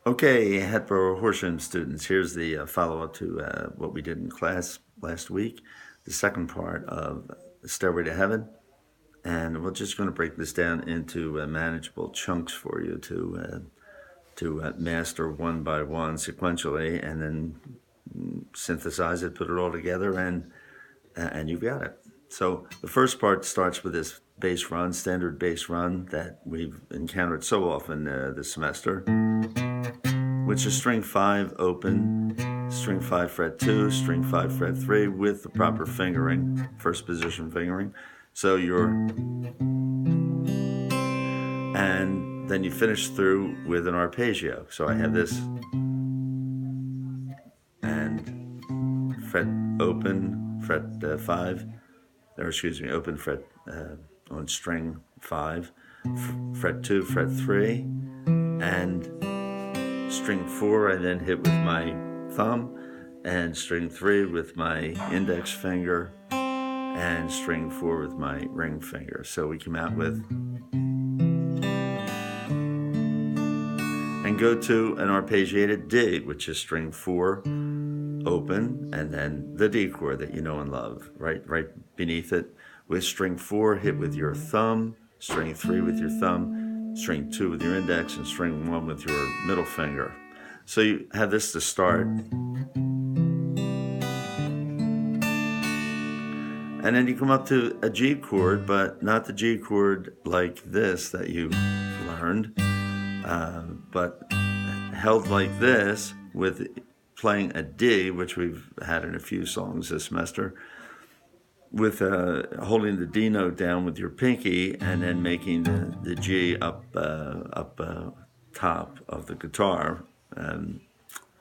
Okay, hatboro-horsham students, here's the follow-up to what we did in class last week, the second part of Stairway to Heaven. And we're just going to break this down into manageable chunks for you to master one by one sequentially, and then synthesize it, put it all together, and you've got it. So the first part starts with this bass run, standard bass run that we've encountered so often this semester, which is string 5 open, string 5 fret 2, string 5 fret 3 with the proper fingering, first position fingering. So and then you finish through with an arpeggio. So I have this, and fret open, fret 5, or excuse me, open fret on string 5, fret 2, fret 3, and string 4 I then hit with my thumb, and string 3 with my index finger, and string 4 with my ring finger. So we come out with, and go to an arpeggiated D, which is string 4 open, and then the D chord that you know and love, right beneath it, with string 4 hit with your thumb, string 3 with your thumb, string 2 with your index, and string 1 with your middle finger. So you have this to start. And then you come up to a G chord, but not the G chord like this that you learned, but held like this with playing a D, which we've had in a few songs this semester, with holding the D note down with your pinky and then making the G up top of the guitar,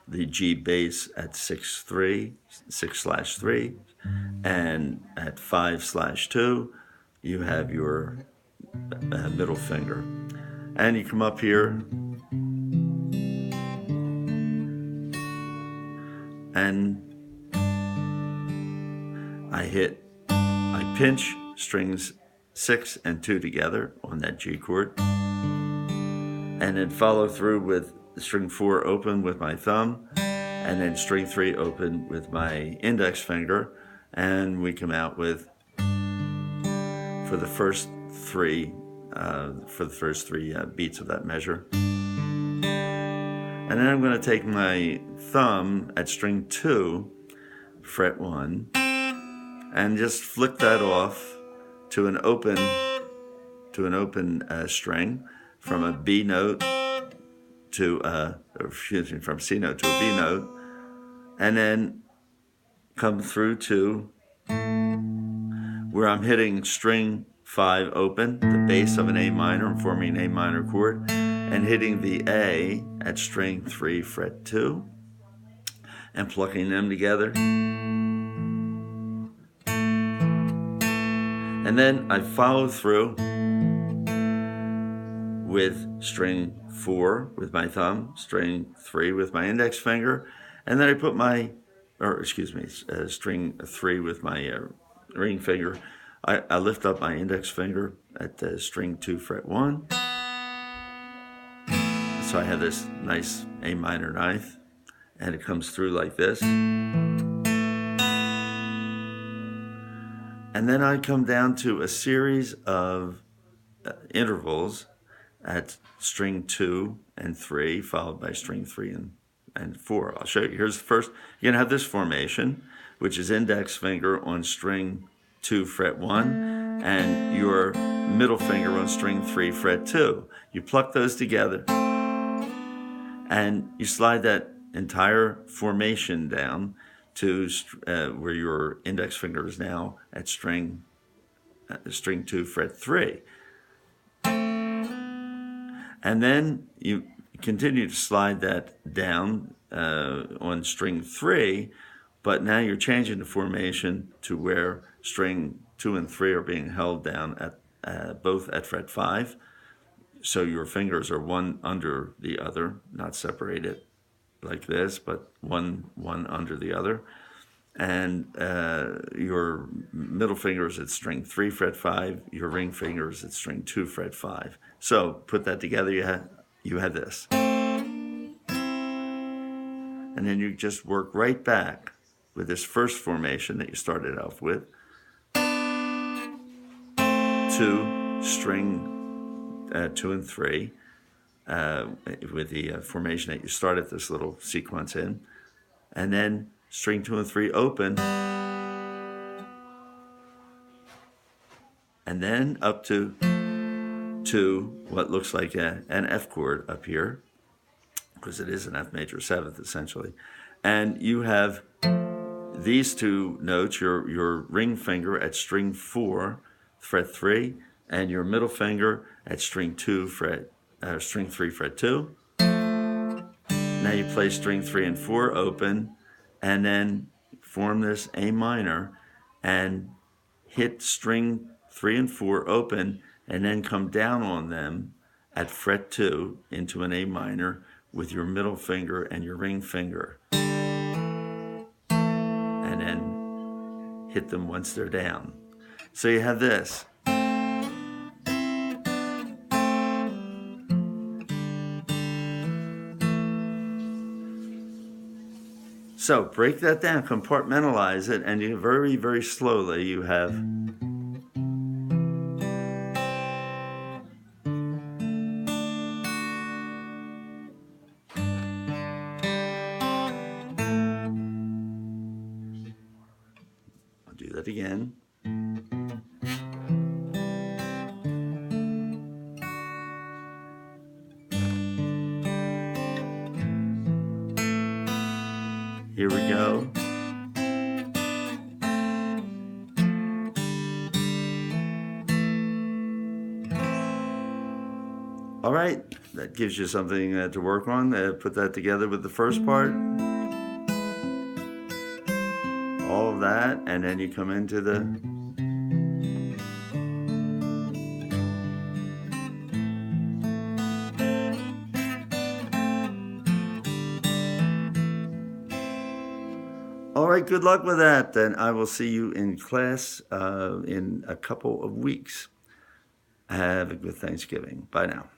the G bass at 6/3, and at 5/2 you have your middle finger, and you come up here and I pinch strings 6 and 2 together on that G chord, and then follow through with string 4 open with my thumb, and then string 3 open with my index finger, and we come out with, for the first three beats of that measure. And then I'm going to take my thumb at string 2, fret 1, and just flick that off to an open string, from a B note to from C note to a B note, and then come through to where I'm hitting string 5 open, the bass of an A minor, I'm forming an A minor chord, and hitting the A at string 3 fret 2, and plucking them together. And then I follow through with string 4 with my thumb, string 3 with my index finger, and then I put string 3 with my ring finger. I lift up my index finger at string 2 fret 1. So I have this nice A minor ninth, and it comes through like this. And then I come down to a series of intervals at string 2 and 3, followed by string 3 and 4. I'll show you. Here's the first. You're going to have this formation, which is index finger on string 2 fret 1, and your middle finger on string 3 fret 2. You pluck those together, and you slide that entire formation down to where your index finger is now at string 2 fret 3. And then you continue to slide that down on string 3, but now you're changing the formation to where string 2 and 3 are being held down at both at fret 5. So your fingers are one under the other, not separated like this, but one under the other. And your middle finger is at string 3 fret 5, your ring finger is at string 2 fret 5. So put that together, you have this. and then you just work right back with this first formation that you started off with to string 2 and 3 with the formation that you started this little sequence in, and then string 2 and 3 open, and then up to what looks like an F chord up here, because it is an F major 7th essentially. And you have these two notes, your ring finger at string 4, fret 3, and your middle finger at string 2, string 3, fret 2. Now you play string 3 and 4 open, and then form this A minor and hit string 3 and 4 open, and then come down on them at fret 2 into an A minor with your middle finger and your ring finger, and then hit them once they're down. So you have this. So break that down, compartmentalize it, and you very, very slowly you have do that again. Here we go. All right, that gives you something to work on. Put that together with the first part. All of that, and then you come into the all right, good luck with that. Then I will see you in class in a couple of weeks. Have a good Thanksgiving. Bye now.